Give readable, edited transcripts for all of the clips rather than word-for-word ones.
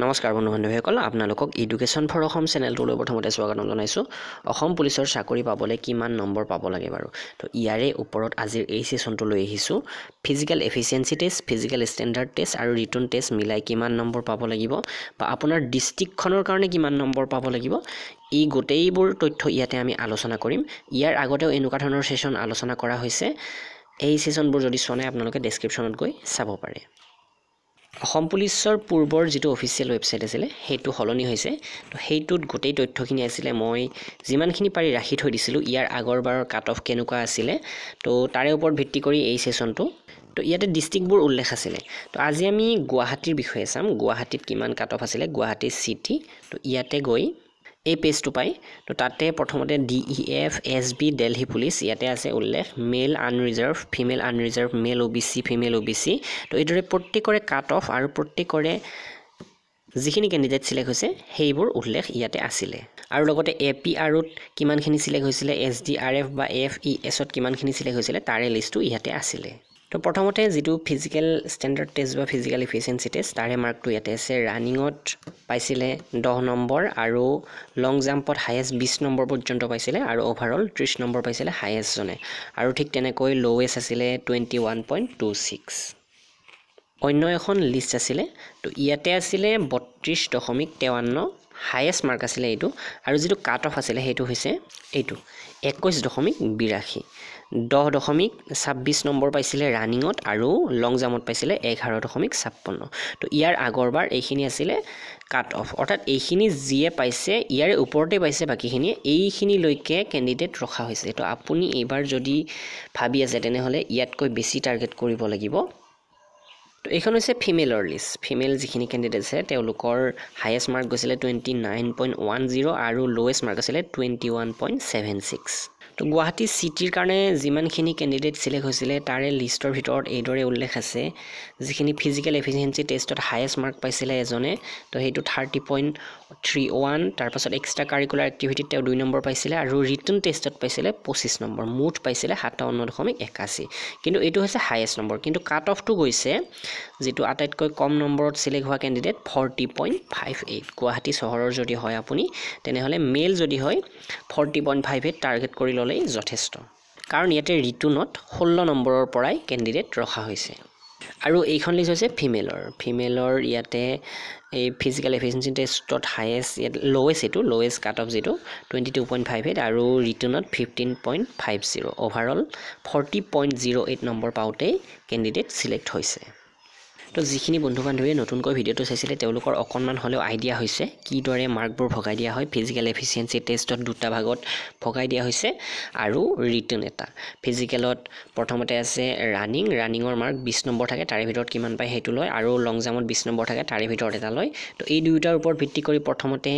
নমস্কাৰ বন্ধু বান্ধৱীসকল আপোনালোকক এডুকেশ্যন ফৰ অসম চেনেলটোলৈ প্ৰথমতে স্বাগতম জনাইছোঁ। অসম পুলিচৰ চাকৰি পাবলৈ কিমান নম্বৰ পাব লাগে বাৰু তো ইয়াৰে ওপৰত আজিৰ এই সেশনটো লৈ আহিছোঁ। Physical efficiency test, physical standard test আৰু ৰিটন টেষ্ট মিলাই কিমান নম্বৰ পাব লাগিব বা আপোনাৰ ডিষ্ট্ৰিক্টখনৰ কাৰণে কিমান নম্বৰ পাব লাগিব, এই গোটেইবোৰ তথ্য ইয়াতে আমি আলোচনা কৰিম। ইয়াৰ আগতেও এনেকুৱা ধৰণৰ সেশন আলোচনা কৰা হৈছে। এই সেশনবোৰ যদি চোৱা নাই আপোনালোকে ডেছক্ৰিপশ্যনত গৈ চাব পাৰে। অসম পুলিচৰ পূৰ্বৰ যিটো অফিচিয়েল ৱেবছাইট আছিলে সেইটো সলনি হৈছে। তো সেইটোত গোটেই তথ্যখিনি আছিলে, মই যিমানখিনি পাৰি ৰাখি থৈ দিছিলোঁ। ইয়াৰ আগৰবাৰৰ কাট অফ কেনেকুৱা আছিলে তো তাৰে ওপৰত ভিত্তি কৰি এই সেশনটো। তো ইয়াতে ডিষ্ট্ৰিক্টবোৰ উল্লেখ আছিলে। তো আজি আমি গুৱাহাটীৰ বিষয়ে চাম, গুৱাহাটীত কিমান কাট অফ আছিলে, গুৱাহাটী চিটি। তো ইয়াতে গৈ এই পেজটো পাই। তো তাতে প্ৰথমতে DEF SB দিল্লী পুলিচ ইয়াতে আছে উল্লেখ, মেল আনৰিজাৰ্ভ, ফিমেল আনৰিজাৰ্ভ, মেল OBC, ফিমেল OBC। তো এইদৰে প্ৰত্যেকৰে কাট অফ আৰু প্ৰত্যেকৰে যিখিনি কেণ্ডিডেট চিলেক্ট হৈছে সেইবোৰ উল্লেখ ইয়াতে আছিলে। আৰু লগতে APRত কিমানখিনি চিলেক্ট হৈছিলে, SDRF বা FESত কিমানখিনি চিলেক্ট হৈছিলে তাৰে লিষ্টটো ইয়াতে আছিলে। তো প্ৰথমতে যিটো ফিজিক্যাল ষ্টেণ্ডাৰ্ড টেষ্ট বা ফিজিক্যাল এফিচিয়েন্সি টেষ্ট তাৰে মাৰ্কটো ইয়াতে আছে। ৰানিঙত পাইছিলে 10 নম্বৰ আৰু লং জাম্পত হায়েষ্ট 20 নম্বৰ পৰ্যন্ত পাইছিলে আৰু ওভাৰঅল 30 নম্বৰ পাইছিলে হায়েষ্টজনে। আৰু ঠিক তেনেকৈ লোৱেষ্ট আছিলে 21.26। অন্য এখন লিষ্ট আছিলে, তো ইয়াতে আছিলে 32.53, হায়েষ্ট মাৰ্ক আছিলে এইটো। আৰু যিটো কাট অফ আছিলে সেইটো হৈছে এইটো 21.82, 10.26 নম্বৰ পাইছিলে ৰানিঙত আৰু লং জাম্পত পাইছিলে 11.56। তো ইয়াৰ আগৰবাৰ এইখিনি আছিলে কাট অফ, অৰ্থাৎ এইখিনি যিয়ে পাইছে ইয়াৰে ওপৰতে পাইছে, বাকীখিনি এইখিনিলৈকে কেণ্ডিডেট ৰখা হৈছে। তো আপুনি এইবাৰ যদি ভাবি আছে তেনেহ'লে ইয়াতকৈ বেছি টাৰ্গেট কৰিব লাগিব। তো এইখন হৈছে ফিমেলৰ লিষ্ট। ফিমেল যিখিনি কেণ্ডিডেট আছে তেওঁলোকৰ হায়েষ্ট মাৰ্ক গৈছিলে 29.10 আৰু লোৱেষ্ট মাৰ্ক আছিলে 21.76। তো গুৱাহাটী চিটিৰ কাৰণে যিমানখিনি কেণ্ডিডেট চিলেক্ট হৈছিলে তাৰে লিষ্টৰ ভিতৰত এইদৰে উল্লেখ আছে। যিখিনি ফিজিক্যাল এফিচিয়েন্সি টেষ্টত হায়েষ্ট মাৰ্ক পাইছিলে এজনে, তো সেইটো 30.31। তাৰপাছত এক্সট্ৰা কাৰিকুলাৰ এক্টিভিটিত তেওঁ 2 নম্বৰ পাইছিলে আৰু ৰিটন টেষ্টত পাইছিলে 25 নম্বৰ, মুঠ পাইছিলে 57.81। কিন্তু এইটো হৈছে হায়েষ্ট নম্বৰ। কিন্তু কাট অফটো গৈছে যিটো আটাইতকৈ কম নম্বৰত চিলেক্ট হোৱা কেণ্ডিডেট 40.58। গুৱাহাটী চহৰৰ যদি হয় আপুনি তেনেহ'লে মেল যদি হয় 40.58 টাৰ্গেট কৰি ল'লেই যথেষ্ট, কাৰণ ইয়াতে ৰিটনত 16 নম্বৰৰ পৰাই কেণ্ডিডেট ৰখা হৈছে। আৰু এইখন লিষ্ট হৈছে ফিমেলৰ ইয়াতে এই ফিজিক্যাল এফিচিয়েন্সি টেষ্টত হায়েষ্ট লোৱেষ্ট, এইটো লোৱেষ্ট কাট অফ যিটো 22.58 আৰু ৰিটনত 15.50, ওভাৰঅল 40.08 নম্বৰ পাওঁতেই কেণ্ডিডেট চিলেক্ট হৈছে। তো যিখিনি বন্ধু বান্ধৱীয়ে নতুনকৈ ভিডিঅ'টো চাইছিলে তেওঁলোকৰ অকণমান হ'লেও আইডিয়া হৈছে কিদৰে মাৰ্কবোৰ ভগাই দিয়া হয়। ফিজিক্যাল এফিচিয়েন্সি টেষ্টত 2টা ভাগত ভগাই দিয়া হৈছে আৰু ৰিটন এটা। ফিজিক্যালত প্ৰথমতে আছে ৰানিঙৰ মাৰ্ক 20 নম্বৰ থাকে, তাৰে ভিতৰত কিমান পায় সেইটো লয়, আৰু লং জাম্পত 20 নম্বৰ থাকে তাৰে ভিতৰত এটা লয়। তো এই দুয়োটাৰ ওপৰত ভিত্তি কৰি প্ৰথমতে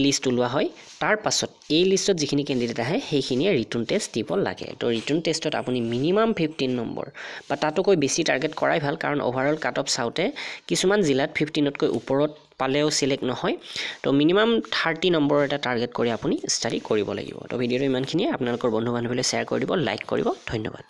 লিষ্ট ওলোৱা হয়। তাৰ পাছত এই লিষ্টত যিখিনি কেণ্ডিডেট আহে সেইখিনিয়ে ৰিটন টেষ্ট দিব লাগে। তো ৰিটন টেষ্টত আপুনি মিনিমাম 15 নম্বৰ বা তাতোকৈ বেছি টাৰ্গেট কৰাই ভাল, কাৰণ ওভাৰঅল কাট অফ চাওঁতে কিছুমান জিলাত 15তকৈ ওপৰত পালেও চিলেক্ট নহয়। তো মিনিমাম 30 নম্বৰ এটা টাৰ্গেট কৰি আপুনি ষ্টাডি কৰিব লাগিব। তো ভিডিঅ'টো ইমানখিনিয়ে। আপোনালোকৰ বন্ধু বান্ধৱীলৈ শ্বেয়াৰ কৰি দিব, লাইক কৰিব। ধন্যবাদ।